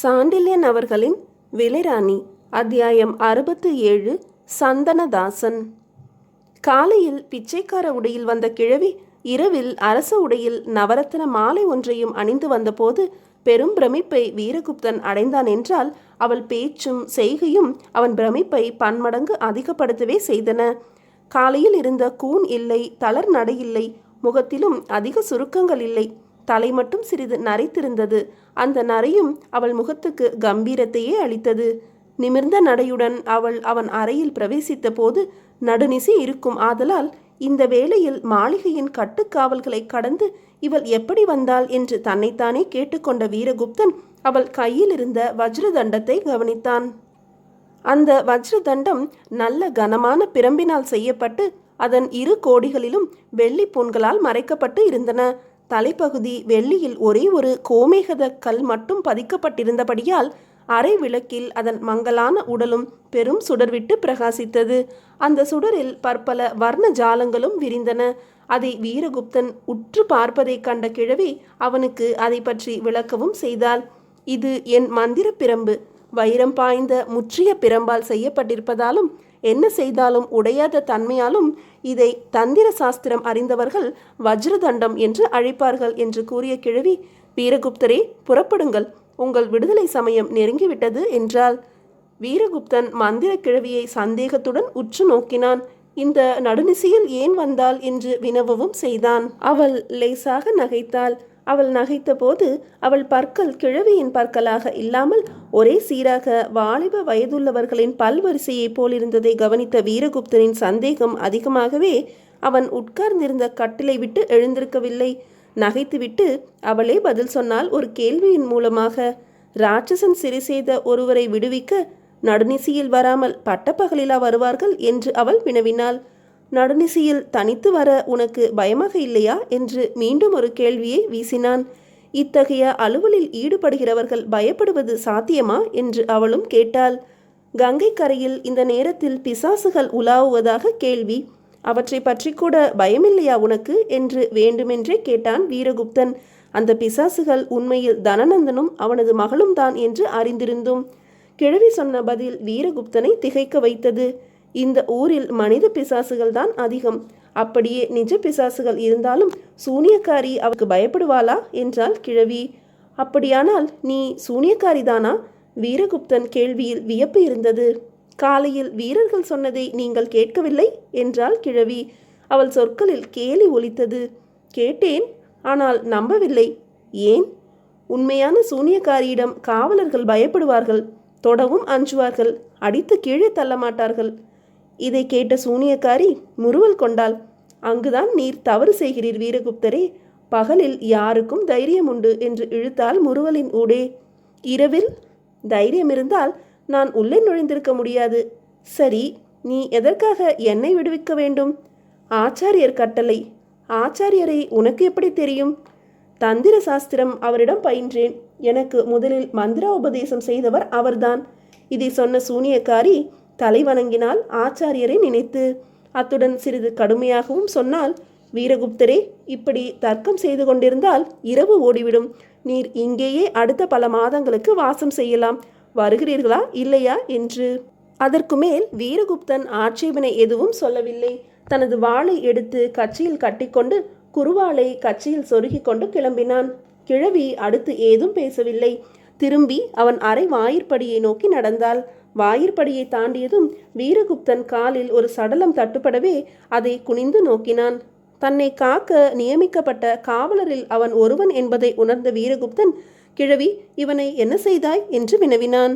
சாண்டில்யன் அவர்களின் விலைராணி. அத்தியாயம் 67. சந்தனதாசன். காலையில் பிச்சைக்கார உடையில் வந்த கிழவி இரவில் அரச உடையில் நவரத்ன மாலை ஒன்றையும் அணிந்து வந்தபோது பெரும் பிரமிப்பை வீரகுப்தன் அடைந்தான் என்றால் அவள் பேச்சும் செய்கையும் அவன் பிரமிப்பை பன்மடங்கு அதிகப்படுத்தவே செய்தன. காலையில் இருந்த கூன் இல்லை, தளர் நடை இல்லை, முகத்திலும் அதிக சுருக்கங்கள் இல்லை. தலை மட்டும் சிறிது நரைத்திருந்தது. அந்த நரையும் அவள் முகத்துக்கு கம்பீரத்தையே அளித்தது. நிமிர்ந்த நடையுடன் அவன் அறையில் பிரவேசித்த போது நடுநிசி இருக்கும் ஆதலால் இந்த வேளையில் மாளிகையின் கட்டுக்காவல்களை கடந்து இவள் எப்படி வந்தாள் என்று தன்னைத்தானே கேட்டுக்கொண்ட வீரகுப்தன் அவள் கையில் இருந்த வஜ்ரதண்டத்தை கவனித்தான். அந்த வஜ்ரதண்டம் நல்ல கனமான பிரம்பினால் செய்யப்பட்டு அதன் இரு கோடிகளிலும் வெள்ளி பூண்களால் மறைக்கப்பட்டு இருந்தன. தலைப்பகுதி வெள்ளியில் ஒரே ஒரு கோமேகத கல் மட்டும் பதிக்கப்பட்டிருந்தபடியால் அரை விளக்கில் அதன் மங்கலான உடலும் பெரும் சுடர்விட்டு பிரகாசித்தது. அந்த சுடரில் பற்பல வர்ண ஜாலங்களும் விரிந்தன. அதை வீரகுப்தன் உற்று பார்ப்பதை கண்ட கிழவி அவனுக்கு அதை பற்றி விளக்கவும் செய்தாள். இது என் மந்திர பிரம்பு. வைரம் பாய்ந்த முற்றிய பிரம்பால் செய்யப்பட்டிருப்பதாலும் என்ன செய்தாலும் உடையாத தன்மையாலும் இதை தந்திர சாஸ்திரம் அறிந்தவர்கள் வஜ்ரதண்டம் என்று அழைப்பார்கள் என்று கூறிய கிழவி, வீரகுப்தரே, புறப்படுங்கள், உங்கள் விடுதலை சமயம் நெருங்கிவிட்டது என்றாள். வீரகுப்தன் மந்திர கிழவியை சந்தேகத்துடன் உற்று நோக்கினான். இந்த நடுநிசியில் ஏன் வந்தாள் என்று வினவவும் செய்தான். அவள் லேசாக நகைத்தாள். அவள் நகைத்த போது அவள் பற்கள் கிழவியின் பற்களாக இல்லாமல் ஒரே சீராக வாலிப வயதுள்ளவர்களின் பல்வரிசையை போலிருந்ததை கவனித்த வீரகுப்தனின் சந்தேகம் அதிகமாகவே அவன் உட்கார்ந்திருந்த கட்டிலை விட்டு எழுந்திருக்கவில்லை. நகைத்துவிட்டு அவளே பதில் சொன்னால் ஒரு கேள்வியின் மூலமாக. ராட்சசன் சிறை செய்த ஒருவரை விடுவிக்க நடுநிசியில் வராமல் பட்டப்பகலிலா வருவார்கள் என்று அவள் வினவினாள். நடுநிசியில் தனித்து வர உனக்கு பயமாக இல்லையா என்று மீண்டும் ஒரு கேள்வியை வீசினான். இத்தகைய அலுவலில் ஈடுபடுகிறவர்கள் பயப்படுவது சாத்தியமா என்று அவளும் கேட்டாள். கங்கை கரையில் இந்த நேரத்தில் பிசாசுகள் உலாவுவதாக கேள்வி. அவற்றை பற்றி கூட பயமில்லையா உனக்கு என்று வேண்டுமென்றே கேட்டான் வீரகுப்தன். அந்த பிசாசுகள் உண்மையில் தனநந்தனும் அவனது மகளும் தான் என்று அறிந்திருந்தும் கிழவி சொன்ன பதில் வீரகுப்தனை திகைக்க வைத்தது. இந்த ஊரில் மனித பிசாசுகள் தான் அதிகம். அப்படியே நிஜ பிசாசுகள் இருந்தாலும் சூனியக்காரி அவருக்கு பயப்படுவாளா என்றாள் கிழவி. அப்படியானால் நீ சூனியக்காரிதானா? வீரகுப்தன் கேள்வியில் வியப்பு இருந்தது. காலையில் வீரர்கள் சொன்னதை நீங்கள் கேட்கவில்லை என்றாள் கிழவி. அவள் சொற்களில் கேலி ஒலித்தது. கேட்டேன், ஆனால் நம்பவில்லை. ஏன்? உண்மையான சூனியக்காரியிடம் காவலர்கள் பயப்படுவார்கள், தொடவும் அஞ்சுவார்கள், அடித்து கீழே தள்ள மாட்டார்கள். இதை கேட்ட சூனியக்காரி முறுவல் கொண்டாள். அங்குதான் நீர் தவறு செய்கிறீர் வீரகுப்தரே. பகலில் யாருக்கும் தைரியம் உண்டு என்று இழுத்தால் முறுவலின் ஊடே. இரவில் தைரியம் இருந்தால் நான் உள்ளே நுழைந்திருக்க முடியாது. சரி, நீ எதற்காக என்னை விடுவிக்க வேண்டும்? ஆச்சாரியர் கட்டளை. ஆச்சாரியரை உனக்கு எப்படி தெரியும்? தந்திர சாஸ்திரம் அவரிடம் பயின்றேன். எனக்கு முதலில் மந்திர உபதேசம் செய்தவர் அவர்தான். இதை சொன்ன சூனியக்காரி தலை வணங்கினால் ஆச்சாரியரை நினைத்து. அத்துடன் சிறிது கடுமையாகவும் சொன்னால், வீரகுப்தரே, இப்படி தர்க்கம் செய்து கொண்டிருந்தால் இரவு ஓடிவிடும். நீர் இங்கேயே அடுத்த பல மாதங்களுக்கு வாசம் செய்யலாம். வருகிறீர்களா இல்லையா என்று. அதற்கு மேல் வீரகுப்தன் ஆட்சேபனை எதுவும் சொல்லவில்லை. தனது வாளை எடுத்து கச்சியில் கட்டிக்கொண்டு குருவாளை கச்சியில் சொருகி கொண்டு கிளம்பினான். கிழவி அடுத்து ஏதும் பேசவில்லை. திரும்பி அவன் அரை வாயிற்படியை நோக்கி நடந்தாள். வாயிற்படியை தாண்டியதும் வீரகுப்தன் காலில் ஒரு சடலம் தட்டுப்படவே அதை குனிந்து நோக்கினான். தன்னை காக்க நியமிக்கப்பட்ட காவலரில் அவன் ஒருவன் என்பதை உணர்ந்த வீரகுப்தன், கிழவி, இவனை என்ன செய்தாய் என்று வினவினான்.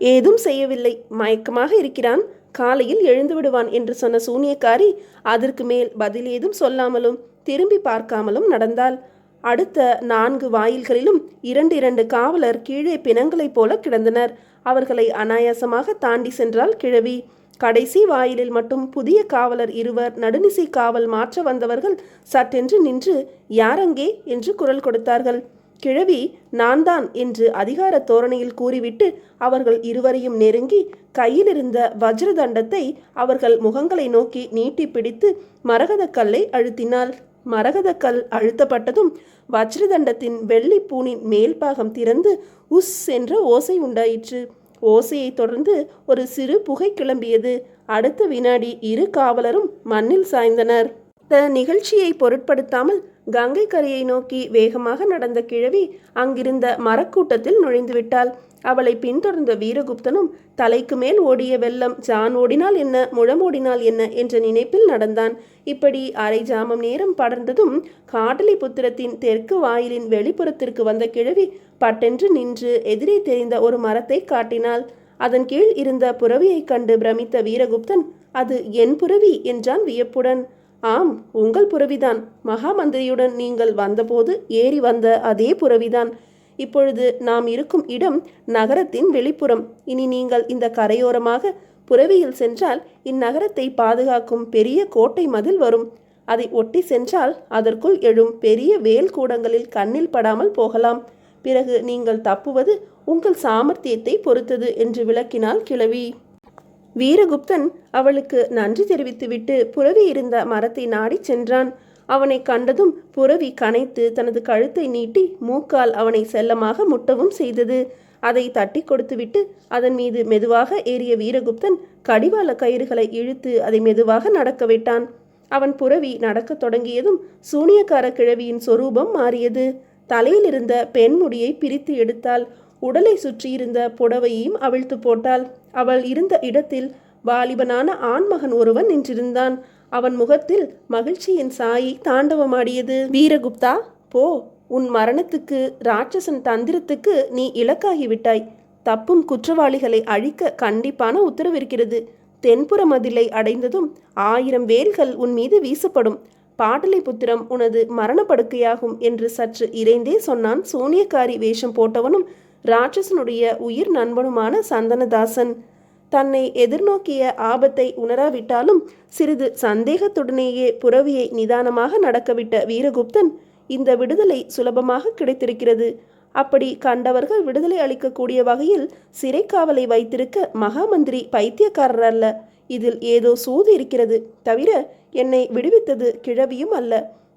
ஏதும் செய்யவில்லை, மயக்கமாக இருக்கிறான், காலையில் எழுந்து விடுவான் என்று சொன்ன சூனியக்காரி அதற்கு மேல் பதில் ஏதும் சொல்லாமலும் திரும்பி பார்க்காமலும் நடந்தாள். அடுத்த 4 வாயில்களிலும் 2 காவலர் கீழே பிணங்களைப் போல கிடந்தனர். அவர்களை அனாயாசமாக தாண்டி சென்றாள் கிழவி. கடைசி வாயிலில் மட்டும் புதிய காவலர் 2 நடுநிசி காவல் மாற்ற வந்தவர்கள் சட்டென்று நின்று, யாரங்கே என்று குரல் கொடுத்தார்கள். கிழவி நான் தான் என்று அதிகார தோரணையில் கூறிவிட்டு அவர்கள் இருவரையும் நெருங்கி கையிலிருந்த வஜ்ரதண்டத்தை அவர்கள் முகங்களை நோக்கி நீட்டி பிடித்து மரகத கல்லை அழுத்தினாள். மரகதக்கல் அழுத்தப்பட்டதும் வஜ்ரதண்டத்தின் வெள்ளி பூணின் மேல்பாகம் திறந்து உஸ் என்ற ஓசை உண்டாயிற்று. ஓசையை தொடர்ந்து ஒரு சிறு புகை கிளம்பியது. அடுத்த வினாடி இரு காவலரும் மண்ணில் சாய்ந்தனர். இந்த நிகழ்ச்சியை பொருட்படுத்தாமல் கங்கை கரையை நோக்கி வேகமாக நடந்த கிழவி அங்கிருந்த மரக்கூட்டத்தில் நுழைந்துவிட்டாள். அவளை பின்தொடர்ந்த வீரகுப்தனும் தலைக்கு மேல் ஓடிய வெள்ளம் ஜான் ஓடினால் என்ன, முழம் ஓடினால் என்ன என்ற நினைப்பில் நடந்தான். இப்படி அரை ஜாமம் நேரம் படர்ந்ததும் காடலிபுத்திரத்தின் தெற்கு வாயிலின் வெளிப்புறத்திற்கு வந்த கிழவி பட்டென்று நின்று எதிரே தெரிந்த ஒரு மரத்தை காட்டினாள். அதன் கீழ் இருந்த புறவியை கண்டு பிரமித்த வீரகுப்தன், அது என் புறவி என்றான் வியப்புடன். ஆம், உங்கள் புறவிதான். மகாமந்திரியுடன் நீங்கள் வந்தபோது ஏறி வந்த அதே புறவிதான். இப்பொழுது நாம் இருக்கும் இடம் நகரத்தின் வெளிப்புறம். இனி நீங்கள் இந்த கரையோரமாக புறவியில் சென்றால் இந்நகரத்தை பாதுகாக்கும் பெரிய கோட்டை மதில் வரும். அதை ஒட்டி சென்றால் அதற்குள் எழும் பெரிய வேல் கூடங்களில் கண்ணில் படாமல் போகலாம். பிறகு நீங்கள் தப்புவது உங்கள் சாமர்த்தியத்தை பொறுத்தது என்று விளக்கினாள் கிழவி. வீரகுப்தன் அவளுக்கு நன்றி தெரிவித்துவிட்டு புறவி இருந்த மரத்தை நாடி சென்றான். அவனை கண்டதும் புறவி கனைத்து தனது கழுத்தை நீட்டி மூக்கால் அவனை செல்லமாக முட்டவும் செய்தது. அதை தட்டி கொடுத்துவிட்டு அதன் மீது மெதுவாக ஏறிய வீரகுப்தன் கடிவாள கயிறுகளை இழுத்து அதை மெதுவாக நடக்க விட்டான். அவன் புறவி நடக்கத் தொடங்கியதும் சூனியக்கார கிழவியின் சொரூபம் மாறியது. தலையில் இருந்த பெண் முடியை பிரித்து எடுத்தாள். உடலை சுற்றியிருந்த புடவையையும் அவிழ்த்து போட்டாள். அவள் இருந்த இடத்தில் வாலிபனான ஆண்மகன் ஒருவன் நின்றிருந்தான். அவன் முகத்தில் மகிழ்ச்சியின் சாயை தாண்டவமாடியது. வீரகுப்தா, போ, உன் மரணத்துக்கு ராட்சசன் தந்திரத்துக்கு நீ இலக்காகிவிட்டாய். தப்பும் குற்றவாளிகளை அழிக்க கண்டிப்பான உத்தரவிருக்கிறது. தென்புற மதிலை அடைந்ததும் 1000 வேல்கள் உன் மீது வீசப்படும். பாடலிபுத்திரம் உனது மரணப்படுக்கையாகும் என்று சற்று இறைந்தே சொன்னான் சூனியக்காரி வேஷம் போட்டவனும் ராட்சசனுடைய உயிர் நண்பனுமான சந்தனதாசன். தன்னை எதிர்நோக்கிய ஆபத்தை உணராவிட்டாலும் சிறிது சந்தேகத்துடனேயே புறவியை நிதானமாக நடக்கவிட்ட வீரகுப்தன், இந்த விடுதலை சுலபமாக கிடைத்திருக்கிறது. அப்படி கண்டவர்கள் விடுதலை அளிக்கக்கூடிய வகையில் சிறை காவலை வைத்திருக்க மகாமந்திரி பைத்தியக்காரர் அல்ல. இதில் ஏதோ சூது இருக்கிறது. தவிர என்னை விடுவித்தது கிழவியும் அல்ல.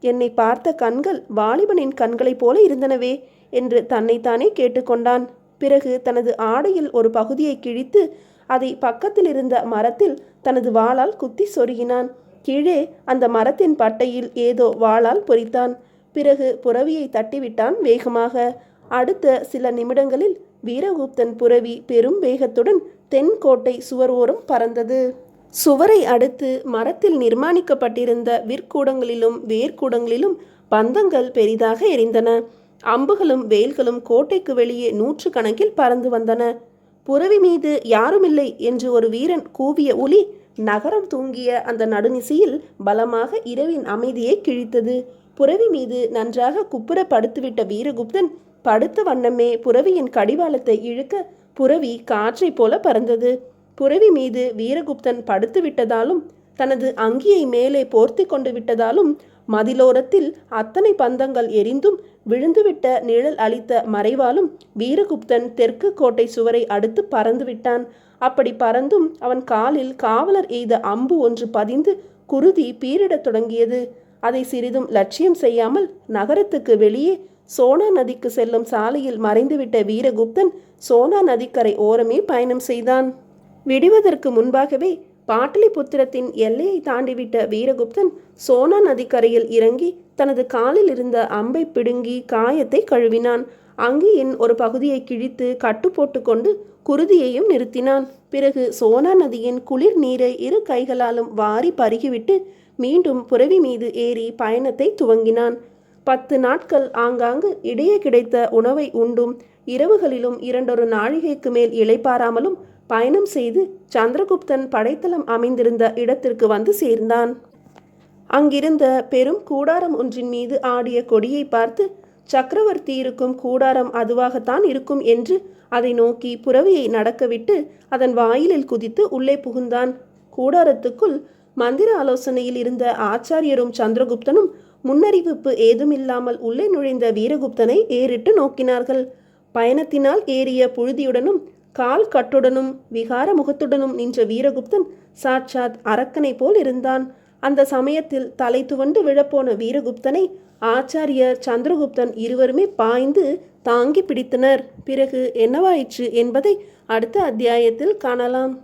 என்னை பார்த்த கண்கள் வாலிபனின் கண்களைப் போல இருந்தனவே என்று தன்னைத்தானே கேட்டுக்கொண்டான். பிறகு தனது ஆடையில் ஒரு பகுதியை கிழித்து அதை பக்கத்தில் இருந்த மரத்தில் தனது வாளால் குத்தி சொருகினான். கீழே அந்த மரத்தின் பட்டையில் ஏதோ வாளால் பொறித்தான். பிறகு புறவியை தட்டிவிட்டான் வேகமாக. அடுத்த சில நிமிடங்களில் வீரகுப்தன் புறவி பெரும் வேகத்துடன் தென்கோட்டை சுவர் ஓரம் பறந்தது. சுவரை அடுத்து மரத்தில் நிர்மாணிக்கப்பட்டிருந்த விற்கூடங்களிலும் வேர்க்கூடங்களிலும் பந்தங்கள் பெரிதாக எரிந்தன. அம்புகளும் வேல்களும் கோட்டைக்கு வெளியே 100 கணக்கில் பறந்து வந்தன. புறவி மீது யாருமில்லை என்று ஒரு வீரன் கூவிய ஒலி நகரம் தூங்கிய அந்த நடுநிசையில் பலமாக இரவின் அமைதியை கிழித்தது. புறவி மீது நன்றாக குப்புற படுத்துவிட்ட வீரகுப்தன் படுத்த வண்ணமே புறவியின் கடிவாளத்தை இழுக்க புறவி காற்றை போல பறந்தது. புறவி மீது வீரகுப்தன் படுத்து விட்டதாலும் தனது அங்கியை மேலே போர்த்தி கொண்டு விட்டதாலும் மதிலோரத்தில் அத்தனை பந்தங்கள் எரிந்தும் விழுந்துவிட்ட நிழல் அளித்த மறைவாலும் வீரகுப்தன் தெற்கு கோட்டை சுவரை அடுத்து பறந்து விட்டான். அப்படி பறந்தும் அவன் காலில் காவலர் எய்த அம்பு ஒன்று பதிந்து குருதி பீரிடத் தொடங்கியது. அதை சிறிதும் லட்சியம் செய்யாமல் நகரத்துக்கு வெளியே சோனா நதிக்கு செல்லும் சாலையில் மறைந்துவிட்ட வீரகுப்தன் சோனா நதிக்கரை ஓரமே பயணம் செய்தான். விடுவதற்கு முன்பாகவே பாட்டலிபுத்திரத்தின் எல்லையை தாண்டிவிட்ட வீரகுப்தன் சோனா நதிக்கரையில் இறங்கி தனது காலில் இருந்த அம்பை பிடுங்கி காயத்தை கழுவினான். அங்கியின் ஒரு பகுதியை கிழித்து கட்டு போட்டு கொண்டு குருதியையும் நிறுத்தினான். பிறகு சோனா நதியின் குளிர் நீரை இரு கைகளாலும் வாரி பருகிவிட்டு மீண்டும் புறவி மீது ஏறி பயணத்தை துவங்கினான். 10 நாட்கள் ஆங்காங்கு இடையே கிடைத்த உணவை உண்டும் இரவுகளிலும் 2 நாழிகைக்கு மேல் இளைப்பாராமலும் பயணம் செய்து சந்திரகுப்தன் படைத்தளம் அமைந்திருந்த இடத்திற்கு வந்து சேர்ந்தான். அங்கிருந்த பெரும் கூடாரம் ஒன்றின் மீது ஆடிய கொடியை பார்த்து சக்கரவர்த்தி இருக்கும் கூடாரம் அதுவாகத்தான் இருக்கும் என்று அதை நோக்கி புறவியை நடக்கவிட்டு அதன் வாயிலில் குதித்து உள்ளே புகுந்தான். கூடாரத்துக்குள் மந்திர ஆலோசனையில் இருந்த ஆச்சாரியரும் சந்திரகுப்தனும் முன்னறிவிப்பு ஏதுமில்லாமல் உள்ளே நுழைந்த வீரகுப்தனை ஏறிட்டு நோக்கினார்கள். பயணத்தினால் ஏறிய புழுதியுடனும் கால் கட்டுடனும் விகார முகத்துடனும் நின்ற வீரகுப்தன் சாட்சாத் அரக்கனை போல் இருந்தான். அந்த சமயத்தில் தலை துவண்டு விழப்போன வீரகுப்தனை ஆச்சாரியர் சந்திரகுப்தன் இருவருமே பாய்ந்து தாங்கி பிடித்தனர். பிறகு என்னவாயிற்று என்பதை அடுத்த அத்தியாயத்தில் காணலாம்.